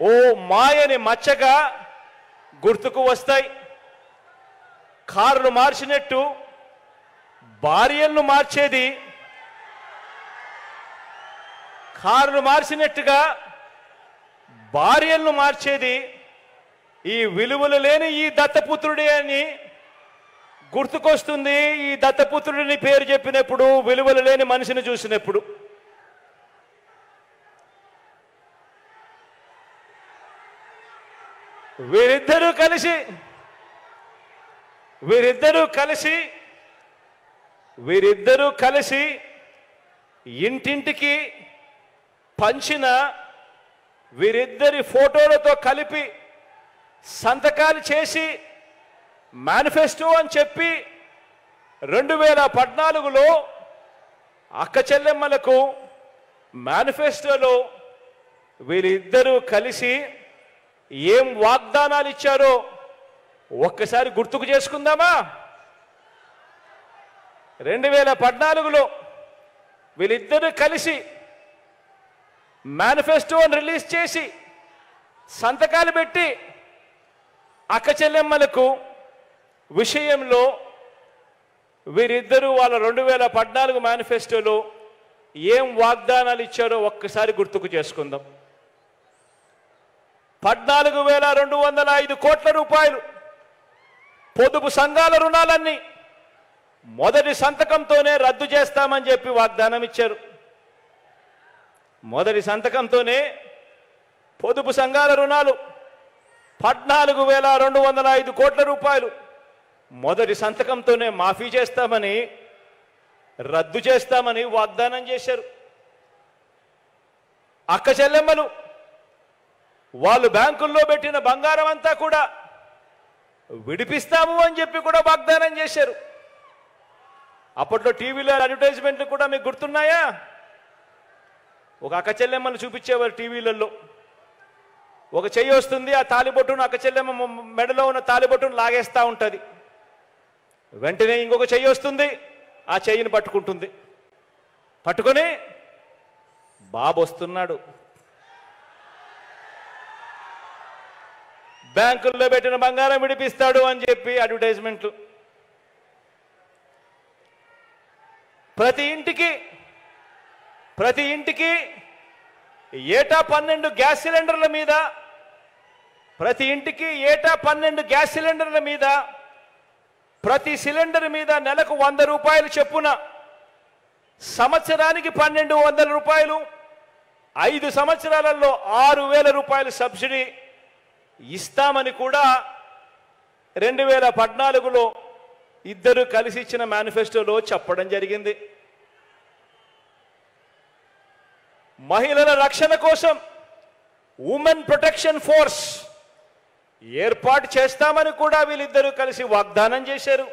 ఓ మాయని మచ్చగా గుర్తుకు వస్తాయి. కార్లు మార్చినట్టు భార్యలను మార్చేది, కార్లు మార్చినట్టుగా భార్యలను మార్చేది ఈ విలువలు లేని ఈ దత్తపుత్రుడే అని గుర్తుకొస్తుంది. ఈ దత్తపుత్రుడిని పేరు చెప్పినప్పుడు, విలువలు లేని మనిషిని చూసినప్పుడు. వీరిద్దరూ కలిసి ఇంటింటికి పంచిన వీరిద్దరి ఫోటోలతో కలిపి సంతకాలు చేసి మేనిఫెస్టో అని చెప్పి 2014లో అక్క చెల్లెమ్మలకు మేనిఫెస్టోలో వీరిద్దరూ కలిసి ఏం వాగ్దానాలు ఇచ్చారో ఒక్కసారి గుర్తుకు చేసుకుందామా? 2014లో వీళ్ళిద్దరూ కలిసి మేనిఫెస్టోని రిలీజ్ చేసి సంతకాలు పెట్టి అక్క చెల్లెమ్మలకు విషయంలో వీరిద్దరూ వాళ్ళ 2014 మేనిఫెస్టోలో ఏం వాగ్దానాలు ఇచ్చారో ఒక్కసారి గుర్తుకు చేసుకుందాం. 14,205 కోట్ల రూపాయలు పొదుపు సంఘాల రుణాలన్నీ మొదటి సంతకంతోనే రద్దు చేస్తామని చెప్పి వాగ్దానం ఇచ్చారు. మొదటి సంతకంతోనే పొదుపు సంఘాల రుణాలు 14,205 కోట్ల రూపాయలు మొదటి సంతకంతోనే మాఫీ చేస్తామని, రద్దు చేస్తామని వాగ్దానం చేశారు. అక్క చెల్లెమ్మలు వాళ్ళు బ్యాంకుల్లో పెట్టిన బంగారం అంతా కూడా విడిపిస్తాము అని చెప్పి కూడా వాగ్దానం చేశారు. అప్పట్లో టీవీలో అడ్వర్టైజ్మెంట్లు కూడా మీకు గుర్తున్నాయా? ఒక అక్క చెల్లెమ్మను చూపించేవారు టీవీలలో. ఒక చెయ్యి వస్తుంది, ఆ తాలిబొట్టును అక్క చెల్లెమ్మ మెడలో ఉన్న తాలిబొట్టును లాగేస్తూ ఉంటుంది. వెంటనే ఇంకొక చెయ్యి వస్తుంది, ఆ చెయ్యిని పట్టుకుంటుంది. పట్టుకొని బాబు వస్తున్నాడు, బ్యాంకుల్లో పెట్టిన బంగారం విడిపిస్తాడు అని చెప్పి అడ్వర్టైజ్మెంట్లు. ప్రతి ఇంటికి ఏటా 12 గ్యాస్ సిలిండర్ల మీద, ప్రతి ఇంటికి ఏటా 12 గ్యాస్ సిలిండర్ల మీద, ప్రతి సిలిండర్ మీద నెలకు 100 రూపాయలు చొప్పున, సంవత్సరానికి 1,200 రూపాయలు, 5 సంవత్సరాలలో 6,000 రూపాయలు సబ్సిడీ ఇస్తామని కూడా 2014లో ఇద్దరు కలిసి ఇచ్చిన మేనిఫెస్టోలో చెప్పడం జరిగింది. మహిళల రక్షణ కోసం ఉమెన్ ప్రొటెక్షన్ ఫోర్స్ ఏర్పాటు చేస్తామని కూడా వీళ్ళిద్దరూ కలిసి వాగ్దానం చేశారు.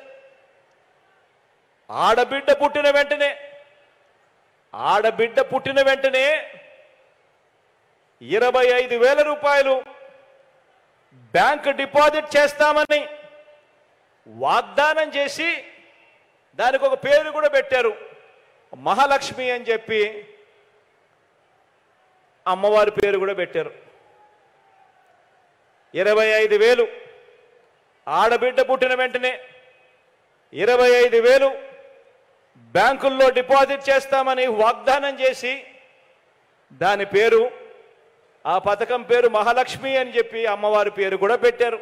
ఆడబిడ్డ పుట్టిన వెంటనే 25,000 రూపాయలు బ్యాంక్ డిపాజిట్ చేస్తామని వాగ్దానం చేసి దానికి ఒక పేరు కూడా పెట్టారు, మహాలక్ష్మి అని చెప్పి అమ్మవారి పేరు కూడా పెట్టారు. 25,000 ఆడబిడ్డ పుట్టిన వెంటనే 25,000 బ్యాంకుల్లో డిపాజిట్ చేస్తామని వాగ్దానం చేసి దాని పేరు, ఆ పథకం పేరు మహాలక్ష్మి అని చెప్పి అమ్మవారి పేరు కూడా పెట్టారు.